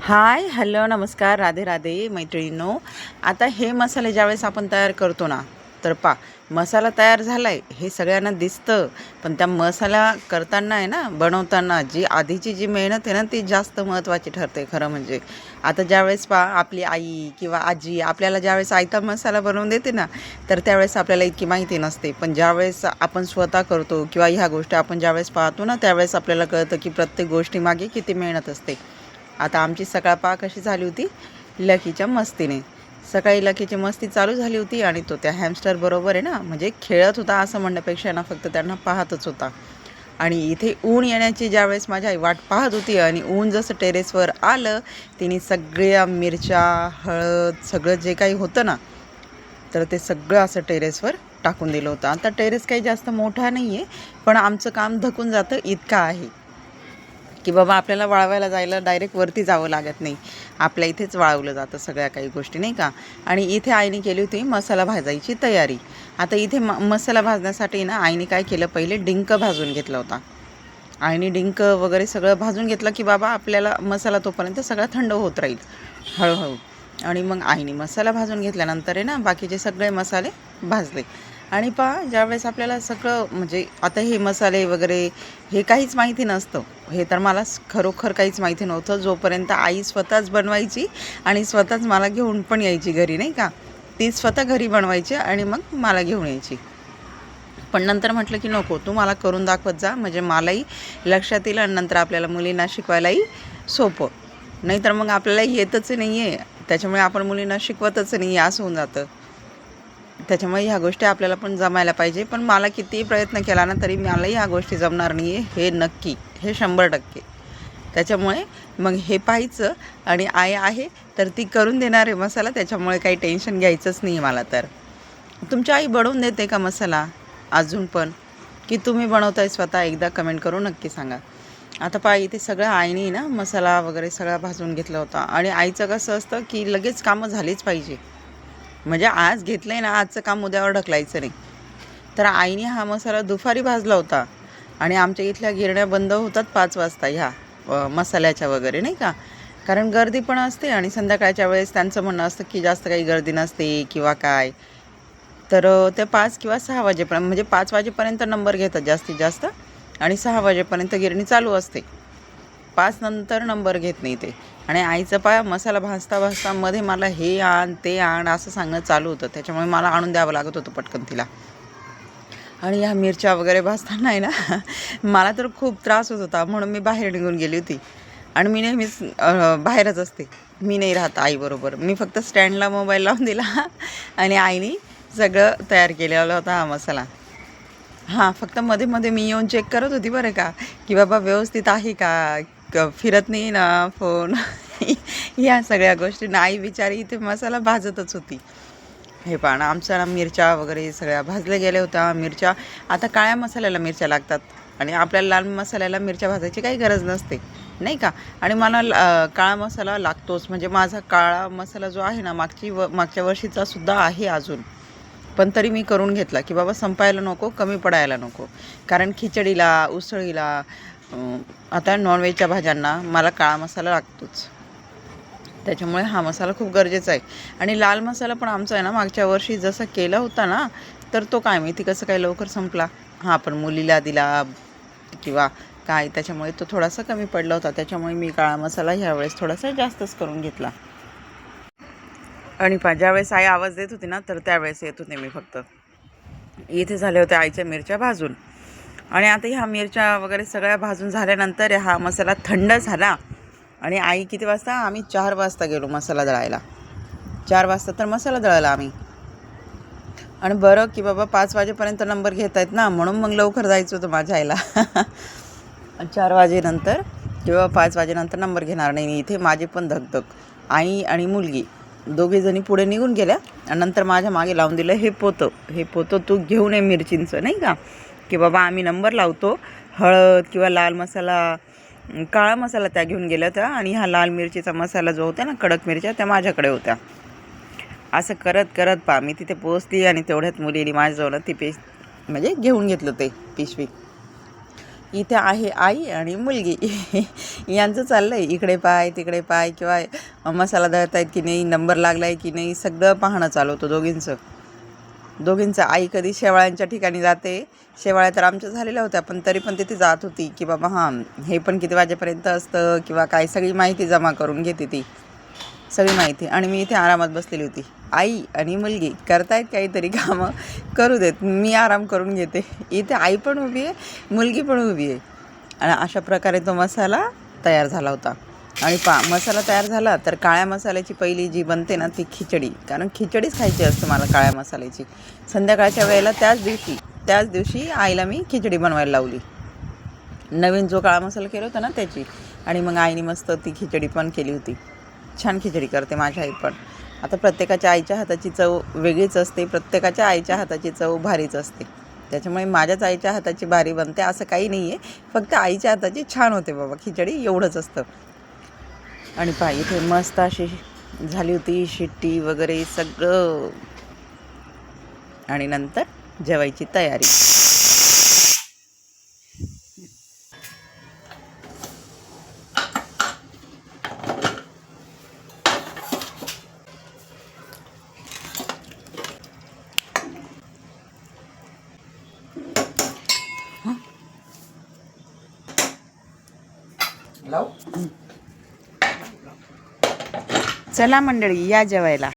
हाय, hello, नमस्कार, राधे राधे मैत्रिणींनो. आता हे मसाले ज्यावेळेस आपण तयार करतो ना, तर मसाला तयार झाला आहे हे सगळ्यांना दिसतं, पण त्या मसाला करताना आहे ना, बनवताना जी आधीची जी मेहनत आहे ना, ती जास्त महत्त्वाची ठरते खरं म्हणजे. आता ज्यावेळेस आपली आई किंवा आजी आपल्याला ज्यावेळेस आयता मसाला बनवून देते ना, तर त्यावेळेस आपल्याला इतकी माहिती नसते. पण ज्यावेळेस आपण स्वतः करतो किंवा ह्या गोष्टी आपण ज्यावेळेस पाहतो ना, त्यावेळेस आपल्याला कळतं की प्रत्येक गोष्टीमागे किती मेहनत असते. आता आमची सकाळ कशी झाली होती, लकीच्या मस्तीने. सकाळी लकीची मस्ती चालू झाली होती आणि तो त्या हॅमस्टर बरोबर आहे ना, म्हणजे खेळत होता असं म्हणण्यापेक्षा ना, फक्त त्यांना पाहतच होता. आणि इथे ऊन येण्याची ज्यावेळेस माझी आई वाट पाहत होती आणि ऊन जसं टेरेसवर आलं, तिने सगळ्या मिरच्या, हळद सगळं जे काही होतं ना, तर ते सगळं असं टेरेसवर टाकून दिलं होतं. आता टेरेस काही जास्त मोठा नाही आहे, पण आमचं काम धकून जातं इतकं आहे की बाबा आपल्याला वाळवायला जायला डायरेक्ट वरती जावं लागत नाही. आपल्या इथेच वाळवलं जातं सगळ्या काही गोष्टी, नाही का. आणि इथे आईने केली होती मसाला भाजायची तयारी. आता इथे मसाला भाजण्यासाठी ना, आईने काय केलं, पहिले डिंक भाजून घेतला होता. आईने डिंक वगैरे सगळं भाजून घेतलं की बाबा आपल्याला मसाला तोपर्यंत सगळा थंड होत राहील हळूहळू. आणि मग आईने मसाला भाजून घेतल्यानंतर आहे ना, बाकीचे सगळे मसाले भाजले. आणि ज्यावेळेस आपल्याला सगळं म्हणजे आता हे मसाले वगैरे हे काहीच माहिती नसतं. हे तर मला खरोखर काहीच माहिती नव्हतं, जोपर्यंत आई स्वतःच बनवायची आणि स्वतःच मला घेऊन पण यायची घरी, नाही का. ती स्वतः घरी बनवायची आणि मग मला घेऊन यायची. पण नंतर म्हटलं की नको, तू मला करून दाखवत जा, म्हणजे मलाही लक्षात येईल आणि नंतर आपल्याला मुलींना शिकवायलाही सोपं. नाहीतर मग आपल्याला येतच नाही आहे, त्याच्यामुळे आपण मुलींना शिकवतच नाही आहे असं होऊन जातं. त्याच्यामुळे ह्या गोष्टी आपल्याला पण जमायला पाहिजे. पण मला कितीही प्रयत्न केला ना, तरी मलाही ह्या गोष्टी जमणार नाही आहे, हे नक्की, हे 100%. त्याच्यामुळे मग हे पाहायचं आणि आई आहे तर ती करून देणार आहे मसाला, त्याच्यामुळे काही टेन्शन घ्यायचंच नाही आहे मला. तर तुमची आई बनवून देते का मसाला अजून पण, की तुम्ही बनवताय स्वतः? एकदा कमेंट करून नक्की सांगा. आता इथे सगळं आईने ना मसाला वगैरे सगळा भाजून घेतला होता. आणि आईचं कसं असतं की लगेच कामं झालीच पाहिजे, म्हणजे आज घेतलं आहे ना, आजचं काम उद्यावर ढकलायचं नाही. तर आईने हा मसाला दुपारी भाजला होता. आणि आमच्या इथल्या गिरण्या बंद होतात 5 वाजता ह्या मसाल्याच्या वगैरे, नाही का. कारण गर्दी पण असते आणि संध्याकाळच्या वेळेस त्यांचं म्हणणं असतं की जास्त काही गर्दी नसते किंवा काय. तर ते 5 किंवा 6 वाजेपर्यंत, म्हणजे 5 वाजेपर्यंत नंबर घेतात जास्तीत जास्त आणि 6 वाजेपर्यंत गिरणी चालू असते. 5 नंतर नंबर घेत नाही ते. आणि आईचं मसाला भाजता मध्ये मला हे आण ते आण असं सांगणं चालू होतं, त्याच्यामुळे मला आणून द्यावं लागत होतं पटकन तिला. आणि ह्या मिरच्या वगैरे भाजताना आहे ना, मला तर खूप त्रास होत होता, म्हणून मी बाहेर निघून गेली होती. आणि मी नेहमीच बाहेरच असते, मी नाही राहत आईबरोबर. मी फक्त स्टँडला मोबाईल लावून दिला आणि आईने सगळं तयार केलेला होता हा मसाला. हां, फक्त मध्ये मध्ये मी येऊन चेक करत होती बरं का, की बाबा व्यवस्थित आहे का, फिरत नाही ना फोन. या सगळ्या गोष्टी आई बिचारी इथे मसाला भाजतच होती. हे ना, आमच्या ना मिरच्या वगैरे सगळ्या भाजल्या गेल्या होत्या. मिरच्या आता काळ्या मसाल्याला मिरच्या लागतात आणि आपल्याला लाल मसाल्याला मिरच्या भाजायची काही गरज नसते, नाही का. आणि मला काळा मसाला लागतोच, म्हणजे माझा काळा मसाला जो आहे ना, मागच्या वर्षीचा सुद्धा आहे अजून. पण तरी मी करून घेतला की बाबा संपायला नको, कमी पडायला नको. कारण खिचडीला, उसळीला, आता नॉनव्हेजच्या भाज्यांना मला काळा मसाला लागतोच. त्याच्यामुळे हा मसाला खूप गरजेचा आहे. आणि लाल मसाला पण आमचा आहे ना, मागच्या वर्षी जसा केला होता ना, तर तो काय माहिती कसं काय लवकर संपला. हां, पण मुलीला दिला किंवा काय, त्याच्यामुळे तो थोडासा कमी पडला होता. त्याच्यामुळे मी काळा मसाला ह्यावेळेस थोडासा जास्तच करून घेतला. आणि ज्यावेळेस आई आवाज देत होती ना, तर त्यावेळेस येत होते मी फक्त. इथे झाल्या होत्या आईच्या मिरच्या भाजून. आणि आता ह्या मिरच्या वगैरे सगळ्या भाजून झाल्यानंतर हा मसाला थंड झाला. आणि आई किती वाजता, आम्ही 4 वाजता गेलो मसाला दळायला. 4 वाजता तर मसाला दळायला आम्ही. आणि बरं की बाबा 5 वाजेपर्यंत नंबर घेत आहेत ना, म्हणून मग लवकर जायचं होतं माझ्या आईला. 4 वाजेनंतर किंवा 5 वाजेनंतर नंबर घेणार नाही. इथे माझी पण धगधग. आई आणि मुलगी दोघीजणी पुढे निघून गेल्या आणि नंतर माझ्या मागे लावून दिलं हे पोतं तू घेऊन ये मिरचींचं, नाही का, की बाबा आम्ही नंबर लावतो. हळद किंवा लाल मसाला, काळा मसाला त्या घेऊन गेल्या होत्या आणि हा लाल मिरचीचा मसाला जो होता ना, कडक मिरच्या, त्या माझ्याकडे होत्या. असं करत करत मी तिथे पोहोचली आणि तेवढ्यात मुलीने माझ्याजवळ ती म्हणजे घेऊन घेतलं ते पिशवी. इथे आहे आई आणि मुलगी यांचं चाललं आहे इकडे पाय तिकडे पाय, किंवा मसाला दळत आहेत की नाही, नंबर लागला आहे की नाही, सगळं पाहणं चालू होतं दोघींचं. आई कधी शेवाळ्यांच्या ठिकाणी जाते, शेवाळ्या तर आमच्या झालेल्या होत्या, पण तरी पण तिथे जात होती की बाबा हां हे पण किती वाजेपर्यंत असतं किंवा काय, सगळी माहिती जमा करून घेते ती, सगळी माहिती. आणि मी इथे आरामात बसलेली होती. आई आणि मुलगी करतायत काहीतरी कामं, करू देत, मी आराम करून घेते. इथे आई पण उभी आहे, मुलगी पण उभी आहे. आणि अशा प्रकारे तो मसाला तयार झाला होता. आणि मसाला तयार झाला तर काळ्या मसाल्याची पहिली जी बनते ना ती खिचडी, कारण खिचडीच खायची असते मला काळ्या मसाल्याची. संध्याकाळच्या वेळेला त्याच दिवशी आईला मी खिचडी बनवायला लावली, नवीन जो काळा मसाला केला होता ना त्याची. आणि मग आईने मस्त ती खिचडी पण केली होती. छान खिचडी करते माझी आई पण. आता प्रत्येकाच्या आईच्या हाताची चव वेगळीच असते, प्रत्येकाच्या आईच्या हाताची चव भारीच असते. त्याच्यामुळे माझ्याच आईच्या हाताची भारी बनते असं काही नाही आहे, फक्त आईच्या हाताची छान होते बाबा खिचडी, एवढंच असतं. आणि इथे मस्त अशी झाली होती शिट्टी वगैरे सगळं. आणि नंतर जेवायची तयारी. चला मंडळी, या जेवायला.